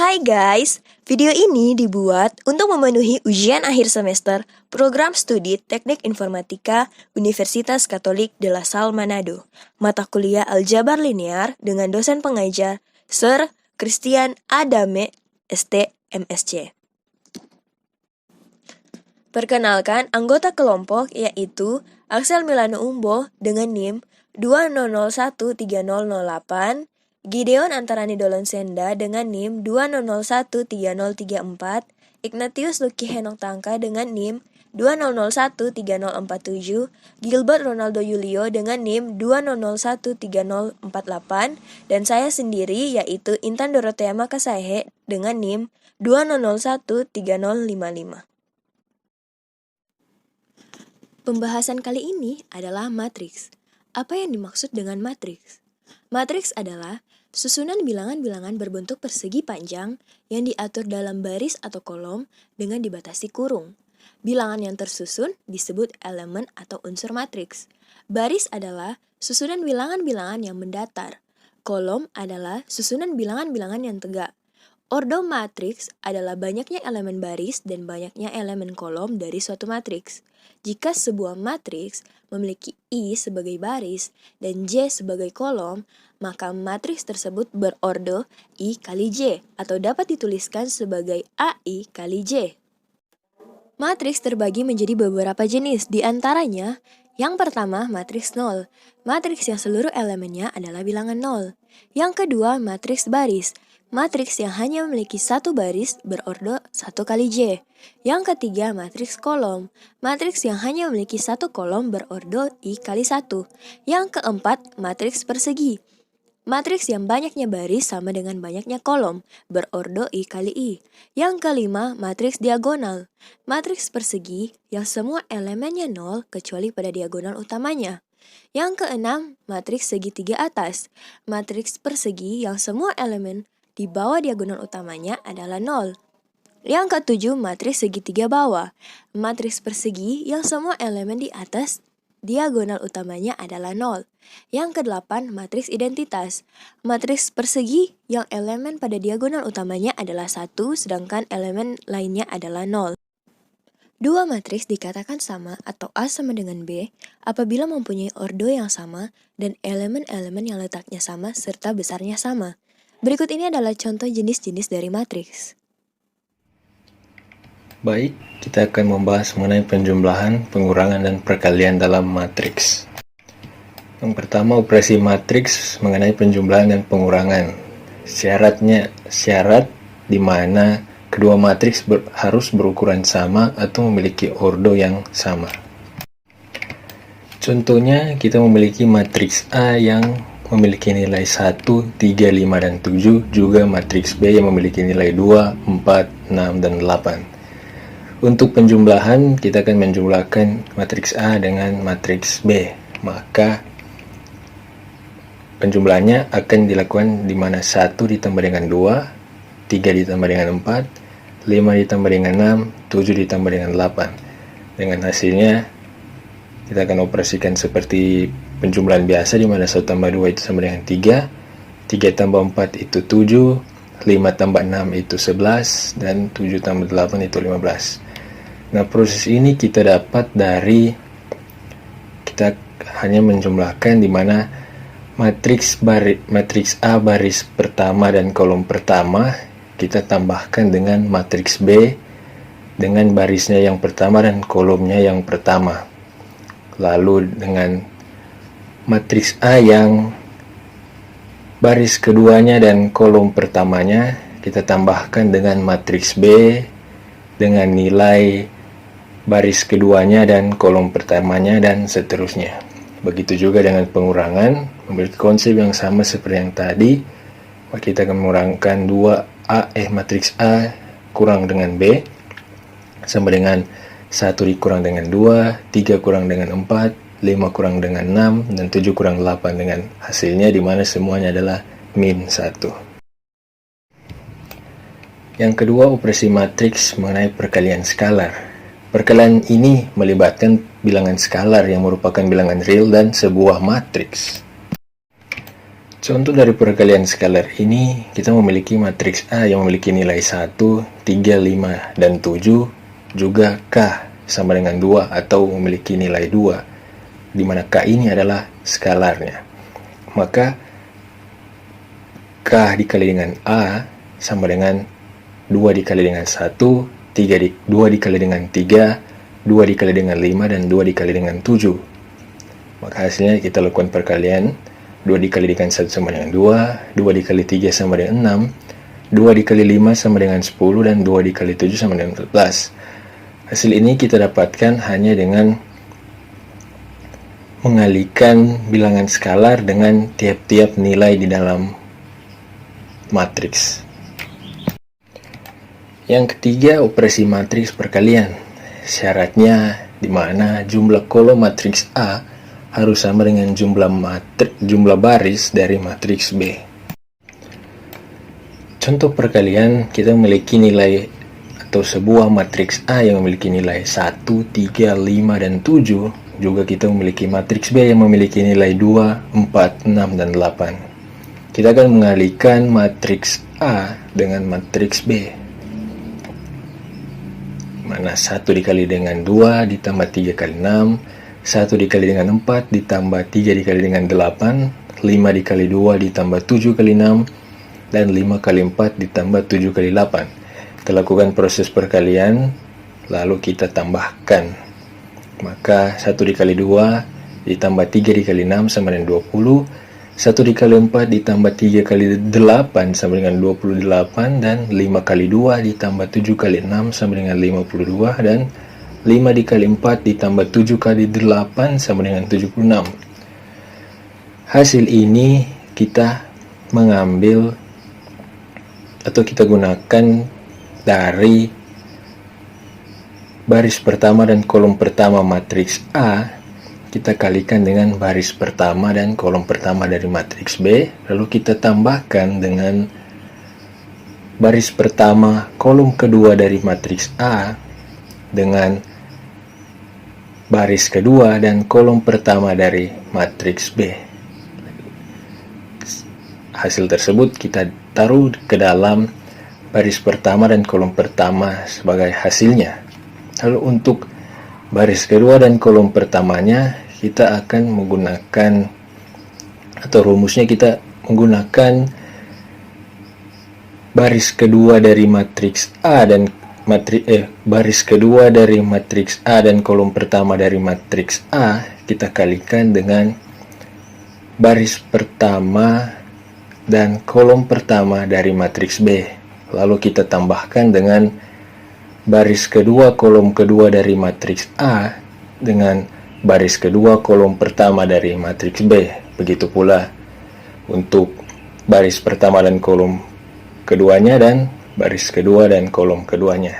Hai guys, video ini dibuat untuk memenuhi ujian akhir semester program studi Teknik Informatika Universitas Katolik de la Salle Manado, mata kuliah Aljabar Linear dengan dosen pengajar Sir Christian Adame, ST, MSc. Perkenalkan anggota kelompok yaitu Axel Milano Umbo dengan NIM 20013008, Gideon Antarani Dolonsenda dengan NIM 20013034, Ignatius Lucky Henok Tangka dengan NIM 20013047, Gilbert Ronaldo Yulio dengan NIM 20013048, dan saya sendiri yaitu Intan Dorothea Makasahe dengan NIM 20013055. Pembahasan kali ini adalah matriks. Apa yang dimaksud dengan matriks? Matriks adalah susunan bilangan-bilangan berbentuk persegi panjang yang diatur dalam baris atau kolom dengan dibatasi kurung. Bilangan yang tersusun disebut elemen atau unsur matriks. Baris adalah susunan bilangan-bilangan yang mendatar. Kolom adalah susunan bilangan-bilangan yang tegak. Ordo matriks adalah banyaknya elemen baris dan banyaknya elemen kolom dari suatu matriks. Jika sebuah matriks memiliki I sebagai baris dan J sebagai kolom, maka matriks tersebut berordo I kali J atau dapat dituliskan sebagai AI kali J. Matriks terbagi menjadi beberapa jenis, di antaranya yang pertama matriks 0. Matriks yang seluruh elemennya adalah bilangan 0. Yang kedua matriks baris. Matriks yang hanya memiliki satu baris berordo 1 kali J. Yang ketiga matriks kolom. Matriks yang hanya memiliki satu kolom berordo I kali 1. Yang keempat matriks persegi. Matriks yang banyaknya baris sama dengan banyaknya kolom berordo I kali I. Yang kelima matriks diagonal. Matriks persegi yang semua elemennya 0 kecuali pada diagonal utamanya. Yang keenam matriks segitiga atas. Matriks persegi yang semua elemen di bawah diagonal utamanya adalah 0. Yang ketujuh matriks segitiga bawah. Matriks persegi yang semua elemen di atas diagonal utamanya adalah 0. Yang kedelapan matriks identitas. Matriks persegi yang elemen pada diagonal utamanya adalah 1, sedangkan elemen lainnya adalah 0. Dua matriks dikatakan sama atau A sama dengan B apabila mempunyai ordo yang sama dan elemen-elemen yang letaknya sama serta besarnya sama. Berikut ini adalah contoh jenis-jenis dari matriks. Baik, kita akan membahas mengenai penjumlahan, pengurangan, dan perkalian dalam matriks. Yang pertama, operasi matriks mengenai penjumlahan dan pengurangan. Syarat di mana kedua matriks harus berukuran sama atau memiliki ordo yang sama. Contohnya, kita memiliki matriks A yang memiliki nilai 1, 3, 5, dan 7, juga matriks B yang memiliki nilai 2, 4, 6, dan 8. Untuk penjumlahan, kita akan menjumlahkan matriks A dengan matriks B. Maka, penjumlahannya akan dilakukan di mana 1 ditambah dengan 2, 3 ditambah dengan 4, 5 ditambah dengan 6, 7 ditambah dengan 8. Dengan hasilnya, kita akan operasikan seperti penjumlahan biasa di mana 1 tambah 2 itu sama dengan 3, 3 tambah 4 itu 7, 5 tambah 6 itu 11, dan 7 tambah 8 itu 15. Nah, proses ini kita dapat dari kita hanya menjumlahkan di mana matriks A baris pertama dan kolom pertama kita tambahkan dengan matriks B dengan barisnya yang pertama dan kolomnya yang pertama. Lalu dengan matriks A yang baris keduanya dan kolom pertamanya kita tambahkan dengan matriks B dengan nilai baris keduanya dan kolom pertamanya dan seterusnya. Begitu juga dengan pengurangan, memiliki konsep yang sama seperti yang tadi. Kita akan mengurangkan matriks A kurang dengan B sama dengan 1 dikurang dengan 2, 3 kurang dengan 4, 5 kurang dengan 6, dan 7 kurang 8 dengan hasilnya di mana semuanya adalah min 1. Yang kedua, operasi matriks mengenai perkalian skalar. Perkalian ini melibatkan bilangan skalar yang merupakan bilangan real dan sebuah matriks. Contoh dari perkalian skalar ini, kita memiliki matriks A yang memiliki nilai 1, 3, 5, dan 7, juga K sama dengan 2 atau memiliki nilai 2, di mana K ini adalah skalarnya. Maka K dikali dengan A sama dengan 2 dikali dengan 1, 2 dikali dengan 3, 2 dikali dengan 5, dan 2 dikali dengan 7. Maka hasilnya kita lakukan perkalian. 2 dikali dengan 1 sama dengan 2, 2 dikali 3 sama dengan 6, 2 dikali 5 sama dengan 10, dan 2 dikali 7 sama dengan 14. Hasil ini kita dapatkan hanya dengan mengalihkan bilangan skalar dengan tiap-tiap nilai di dalam matriks. Yang ketiga, operasi matriks perkalian. Syaratnya di mana jumlah kolom matriks A harus sama dengan jumlah baris dari matriks B. Contoh perkalian, kita memiliki nilai atau sebuah matriks A yang memiliki nilai 1, 3, 5, dan 7. Juga kita memiliki matriks B yang memiliki nilai 2, 4, 6, dan 8. Kita akan mengalihkan matriks A dengan matriks B. Mana 1 dikali dengan 2 ditambah 3 kali 6, 1 dikali dengan 4 ditambah 3 dikali dengan 8, 5 dikali 2 ditambah 7 kali 6, dan 5 kali 4 ditambah 7 kali 8. Kita lakukan proses perkalian, lalu kita tambahkan. Maka 1 dikali 2 ditambah 3 dikali 6 sama dengan 20, 1 dikali 4 ditambah 3 kali 8 sama dengan 28, dan 5 kali 2 ditambah 7 kali 6 sama dengan 52, dan 5 dikali 4 ditambah 7 kali 8 sama dengan 76. Hasil ini kita mengambil atau kita gunakan dari baris pertama dan kolom pertama matriks A. Kita kalikan dengan baris pertama dan kolom pertama dari matriks B, lalu kita tambahkan dengan baris pertama kolom kedua dari matriks A dengan baris kedua dan kolom pertama dari matriks B. Hasil tersebut kita taruh ke dalam baris pertama dan kolom pertama sebagai hasilnya. Lalu untuk baris kedua dan kolom pertamanya, kita akan menggunakan, atau rumusnya kita menggunakan baris kedua dari matriks A dan baris kedua dari matriks A dan kolom pertama dari matriks A kita kalikan dengan baris pertama dan kolom pertama dari matriks B. Lalu kita tambahkan dengan baris kedua kolom kedua dari matriks A dengan baris kedua kolom pertama dari matriks B. Begitu pula untuk baris pertama dan kolom keduanya dan baris kedua dan kolom keduanya.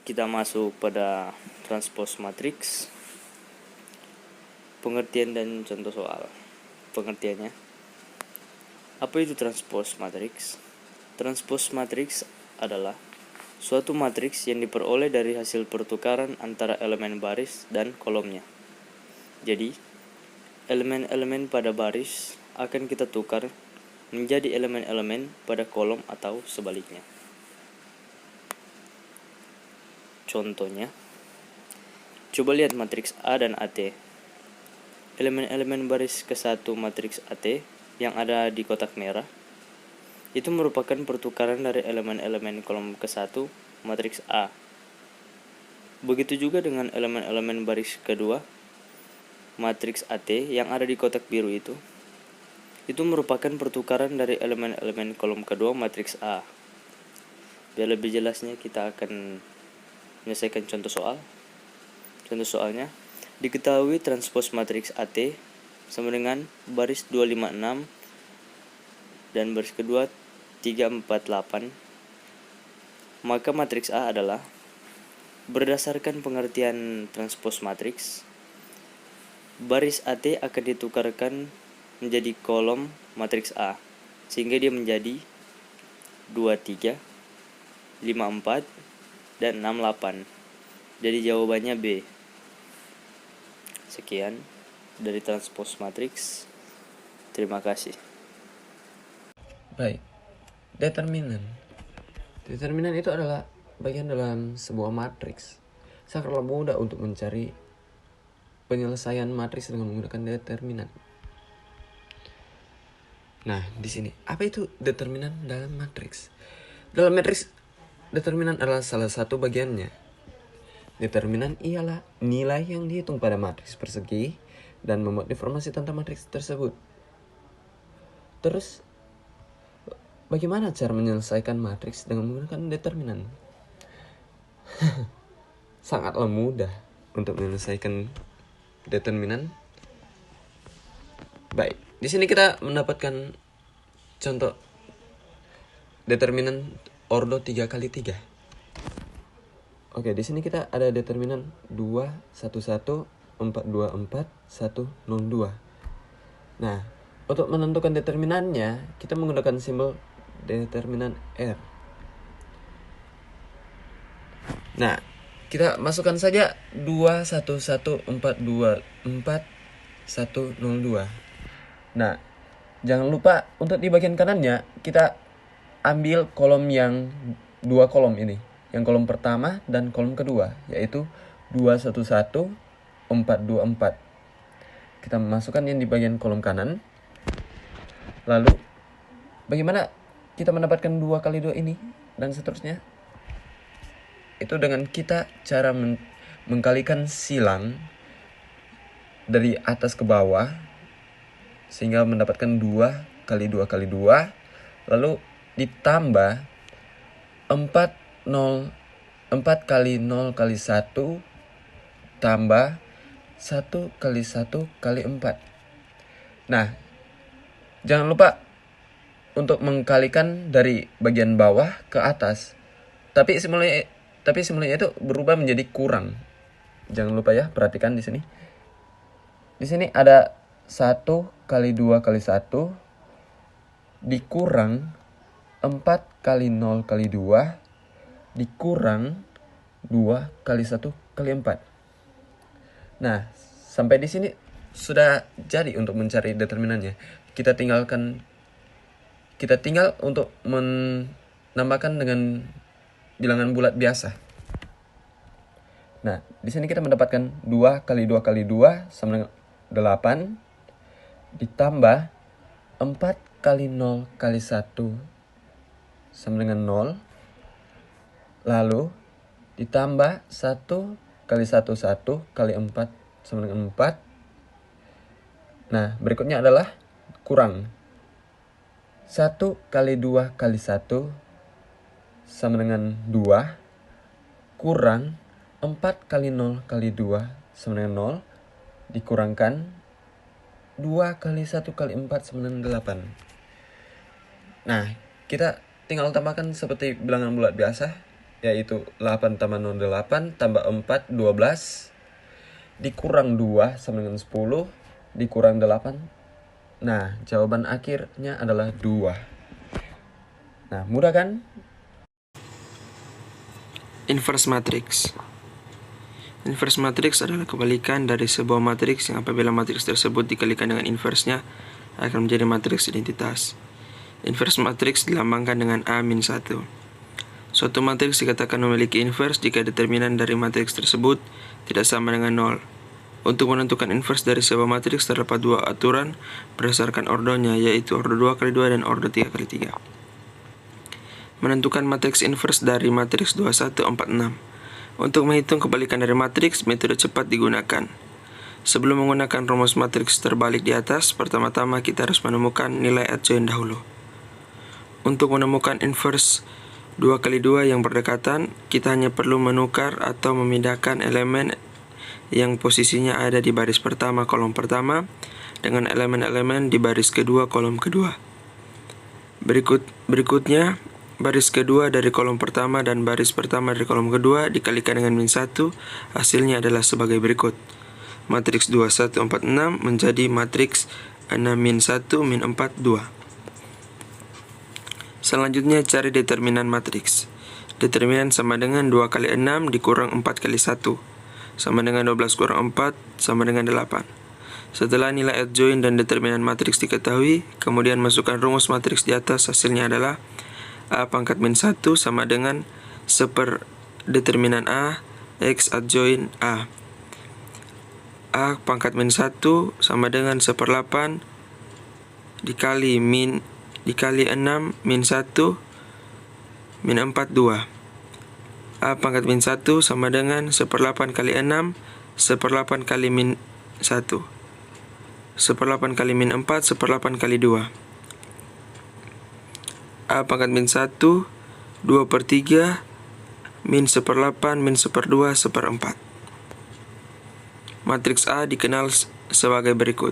Kita masuk pada transpose matriks. Pengertian dan contoh soal. Pengertiannya, apa itu transpose matriks? Transpose matriks adalah suatu matriks yang diperoleh dari hasil pertukaran antara elemen baris dan kolomnya. Jadi, elemen-elemen pada baris akan kita tukar menjadi elemen-elemen pada kolom atau sebaliknya. Contohnya, coba lihat matriks A dan AT. Elemen-elemen baris ke-1 matriks AT yang ada di kotak merah itu merupakan pertukaran dari elemen-elemen kolom ke-1 matriks A. Begitu juga dengan elemen-elemen baris kedua matriks AT yang ada di kotak biru itu merupakan pertukaran dari elemen-elemen kolom kedua matriks A. Biar lebih jelasnya, kita akan menyelesaikan contoh soal. Contoh soalnya, diketahui transpose matriks AT sama dengan baris 256 dan baris kedua 348. Maka matriks A adalah, berdasarkan pengertian transpose matriks, baris AT akan ditukarkan menjadi kolom matriks A, sehingga dia menjadi 23, 54, dan 68. Jadi jawabannya B. Sekian dari transpose matriks. Terima kasih. Baik, determinan. Determinan itu adalah bagian dalam sebuah matriks. Sangatlah mudah untuk mencari penyelesaian matriks dengan menggunakan determinan. Nah, di sini apa itu determinan dalam matriks? Dalam matriks, determinan adalah salah satu bagiannya. Determinan ialah nilai yang dihitung pada matriks persegi dan memuat informasi tentang matriks tersebut. Terus, bagaimana cara menyelesaikan matriks dengan menggunakan determinan? Sangatlah mudah untuk menyelesaikan determinan. Baik, di sini kita mendapatkan contoh determinan ordo 3x3. Oke, di sini kita ada determinan 2, 1, 1, 4, 2, 4, 1, 0, 2. Nah, untuk menentukan determinannya, kita menggunakan simbol determinan R. Nah, kita masukkan saja 2, 1, 1, 4, 2, 4, 1, 0, 2. Nah, jangan lupa untuk di bagian kanannya kita ambil kolom yang dua kolom ini. Yang kolom pertama dan kolom kedua, yaitu 2, 1, 1, 4, 2, 4. Kita masukkan yang di bagian kolom kanan. Lalu, bagaimana kita mendapatkan 2 kali 2 ini dan seterusnya? Itu dengan kita cara mengkalikan silang dari atas ke bawah sehingga mendapatkan 2 kali 2 kali 2, lalu ditambah 4 kali 0 kali 1 tambah 1 kali 1 kali 4. Nah, jangan lupa untuk mengkalikan dari bagian bawah ke atas. Tapi simbolnya itu berubah menjadi kurang. Jangan lupa ya, perhatikan di sini. Di sini ada 1 kali 2 kali 1 dikurang 4 kali 0 kali 2 dikurang 2 kali 1 kali 4. Nah, sampai di sini sudah jadi untuk mencari determinannya. Kita tinggal untuk menambahkan dengan bilangan bulat biasa. Nah, di sini kita mendapatkan 2 kali 2 kali 2 sama dengan 8 ditambah 4 kali 0 kali 1 sama dengan 0. Lalu ditambah 1 kali 1 1 kali 4 sama dengan 4. Nah, berikutnya adalah kurang 1 kali 2 kali 1 sama dengan 2 kurang 4 kali 0 kali 2 sama dengan 0 dikurangkan 2 kali 1 kali 4 sama dengan 8. Nah, kita tinggal tambahkan seperti bilangan bulat biasa, yaitu 8 tambah 0 8 tambah 4 12 dikurang 2 sama dengan 10 dikurang 8. Nah, jawaban akhirnya adalah 2. Nah, mudah kan? Inverse matrix. Inverse matrix adalah kebalikan dari sebuah matriks yang apabila matriks tersebut dikalikan dengan inversnya akan menjadi matriks identitas. Inverse matrix dilambangkan dengan A-1. Suatu matriks dikatakan memiliki inverse jika determinan dari matriks tersebut tidak sama dengan 0. Untuk menentukan inverse dari sebuah matriks terdapat dua aturan berdasarkan ordonya, yaitu ordo 2 kali 2 dan ordo 3 kali 3. Menentukan matriks inverse dari matriks 2, 1, 4, 6. Untuk menghitung kebalikan dari matriks, metode cepat digunakan. Sebelum menggunakan rumus matriks terbalik di atas, pertama-tama kita harus menemukan nilai adjoint dahulu. Untuk menemukan inverse 2 kali 2 yang berdekatan, kita hanya perlu menukar atau memindahkan elemen yang posisinya ada di baris pertama kolom pertama dengan elemen-elemen di baris kedua kolom kedua. Berikutnya, baris kedua dari kolom pertama dan baris pertama dari kolom kedua dikalikan dengan -1, hasilnya adalah sebagai berikut. Matriks 2, 1, 4, 6 menjadi matriks 6, -1, -4, 2. Selanjutnya cari determinan matriks. Determinan sama dengan 2 kali 6 dikurang 4 kali 1. Sama dengan 12 kurang 4 sama dengan 8. Setelah nilai adjoin dan determinan matriks diketahui, kemudian masukkan rumus matriks di atas. Hasilnya adalah A pangkat min 1 sama dengan 1/, determinan A, X adjoin A. A pangkat min 1 sama dengan 1/8 dikali 6 min 1 min 4, 2. A pangkat min 1 sama dengan 1/8 kali 6, 1/8 kali min 1. 1/8 kali min 4, 1/8 kali 2. A pangkat min 1, 2/3, min 1/8, min 1/2, 1/4. Matriks A dikenal sebagai berikut.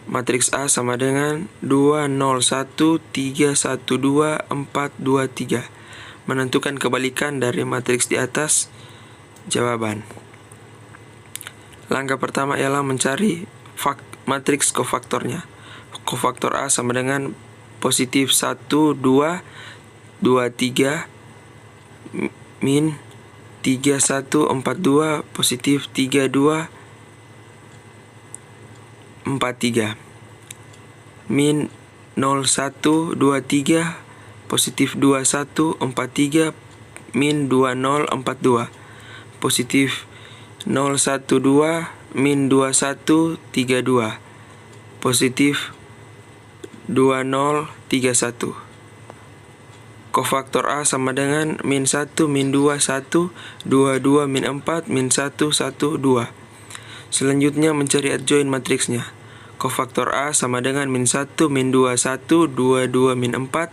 Matriks A sama dengan 2, 0, 1, 3, 1, 2, 4, 2, 3. Menentukan kebalikan dari matriks di atas. Jawaban. Langkah pertama ialah mencari matriks kofaktornya. Kofaktor A sama dengan positif 1, 2, 2, 3, min 3, 1, 4, 2, positif 3, 2, 4, 3. Min 0, 1, 2, 3, positif 2, 1, 4, 3, min 2, 0, 4, 2. Positif 0, 1, 2, min 2, 1, 3, 2. Positif 2, 0, 3, 1. Kofaktor A sama dengan min 1, min 2, 1, 2, 2, min 4, min 1, 1, 2. Selanjutnya mencari adjoin matriksnya. Kofaktor A sama dengan min 1, min 2, 1, 2, 2, min 4,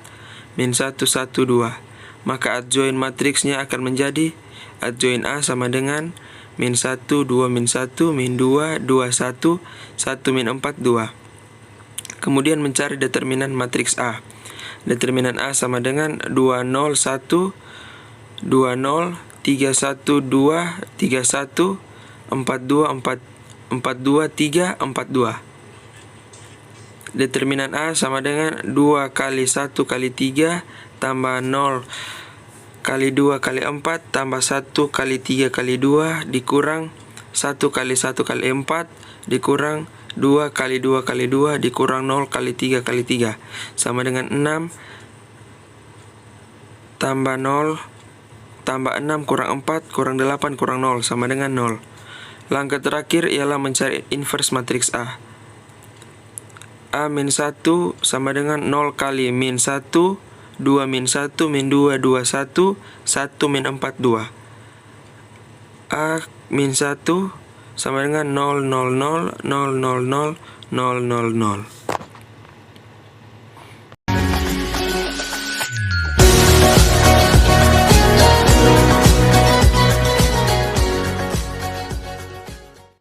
min 1, 1, 2. Maka adjoin matriksnya akan menjadi adjoin A sama dengan min 1, 2, min 1, min 2, 2, 1, 1, min 4, 2. Kemudian mencari determinan matriks A. Determinan A sama dengan 2, 0, 1, 2, 0, 3, 1, 2, 3, 1, 4, 2, 4, 2, 3, 4, 2. Determinan A sama dengan 2 kali 1 kali 3 tambah 0 kali 2 kali 4 tambah 1 kali 3 kali 2 dikurang 1 kali 1 kali 4 dikurang 2 kali 2 kali 2 dikurang 0 kali 3 kali 3 sama dengan 6 tambah 0 tambah 6 kurang 4 kurang 8 kurang 0 sama dengan 0. Langkah terakhir ialah mencari inverse matriks A. A min 1 sama dengan 0 kali min 1, 2 min 1, min 2, 2, 1, 1 min 4, 2. A min 1 sama dengan 0, 0, 0, 0, 0, 0, 0, 0, 0.